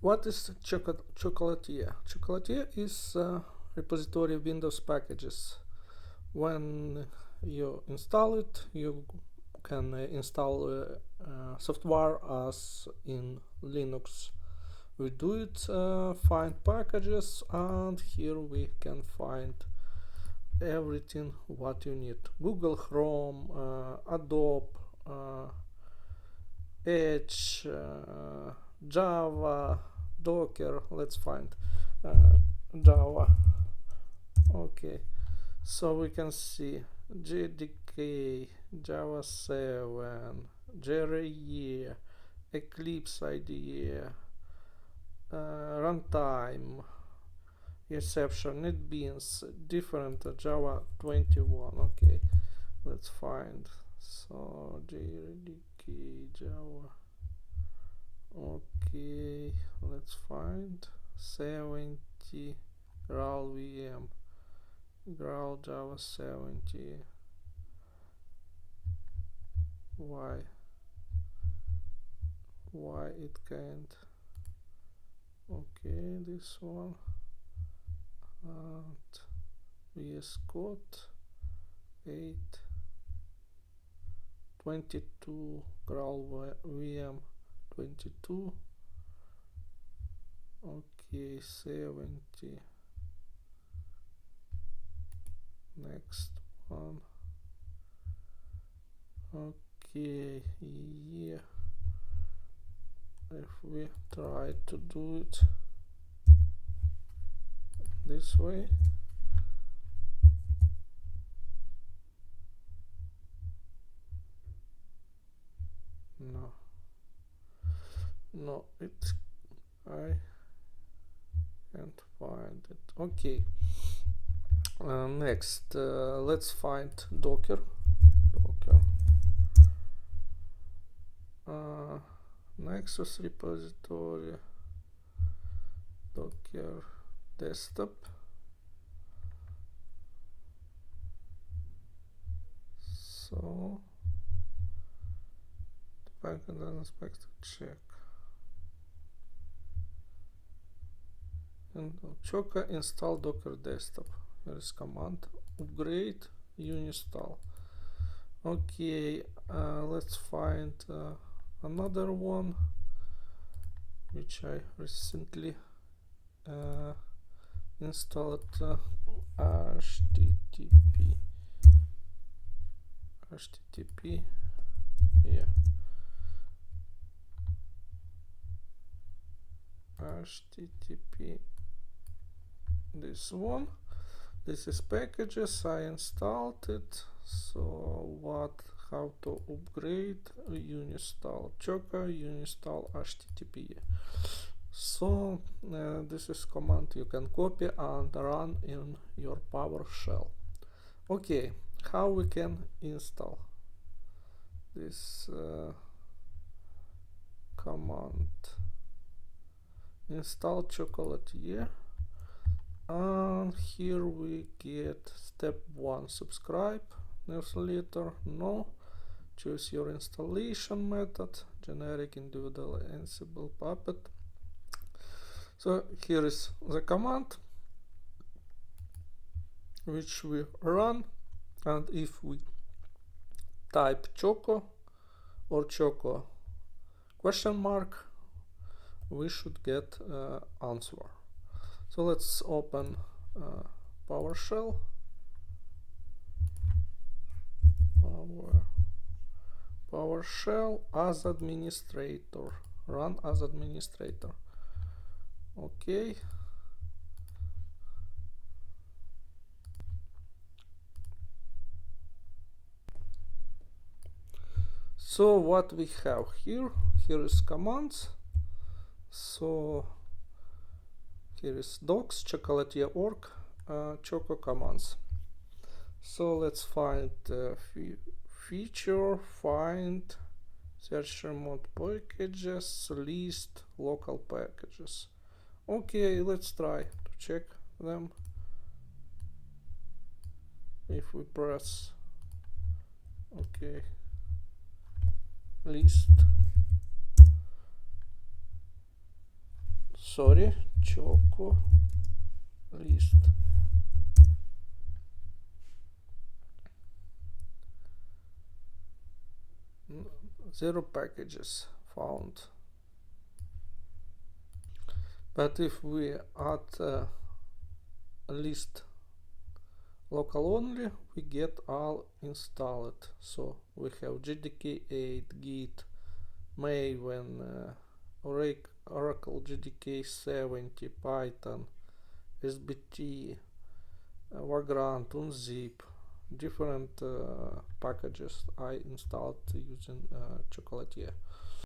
What is Chocolatey? Chocolatey is a repository of Windows packages. When you install it, you can install software as in Linux. We do it, find packages, and here we can find everything what you need: Google Chrome, Adobe, Edge, Java, Docker. Let's find Java. Okay, so we can see JDK, Java 7, JRE, Eclipse IDE, runtime, exception, NetBeans, different Java 21. Okay, let's find. So JDK, Java. Okay, let's find 70 Graal VM, Graal Java 70. Why it can't? Okay, this one, and VS Code 8 22 Graal VM 22. Okay, 70. Next one. Okay, yeah. If we try to do it this way, no, I can't find it. Okay, next, let's find Docker. Nexus repository, Docker desktop. So the package unexpected check. And Choca install Docker desktop. There is command upgrade uninstall. Okay, let's find another one which I recently installed, HTTP, yeah, HTTP, this one. This is packages. I installed it. So how to upgrade? Uninstall Choca, uninstall HTTP. So this is command you can copy and run in your PowerShell. Okay, how we can install this command? Install Chocolatey. And here we get step 1, subscribe newsletter, no. Choose your installation method, generic, individual, Ansible, Puppet. So here is the command which we run, and if we type Choco or Choco question mark, we should get answer. So let's open PowerShell. PowerShell as administrator. Run as administrator. Okay. So what we have here is commands. So here is docs, chocolatey.org, Choco commands. So let's find feature, find, search remote packages, list, local packages. Okay, let's try to check them. If we press okay, list. sorry, Choco list. Zero packages found. But if we add a list local only, we get all installed. So we have JDK 8, Git, Maven, Oracle JDK 70, Python, SBT, Vagrant, Unzip, different packages I installed using Chocolatey.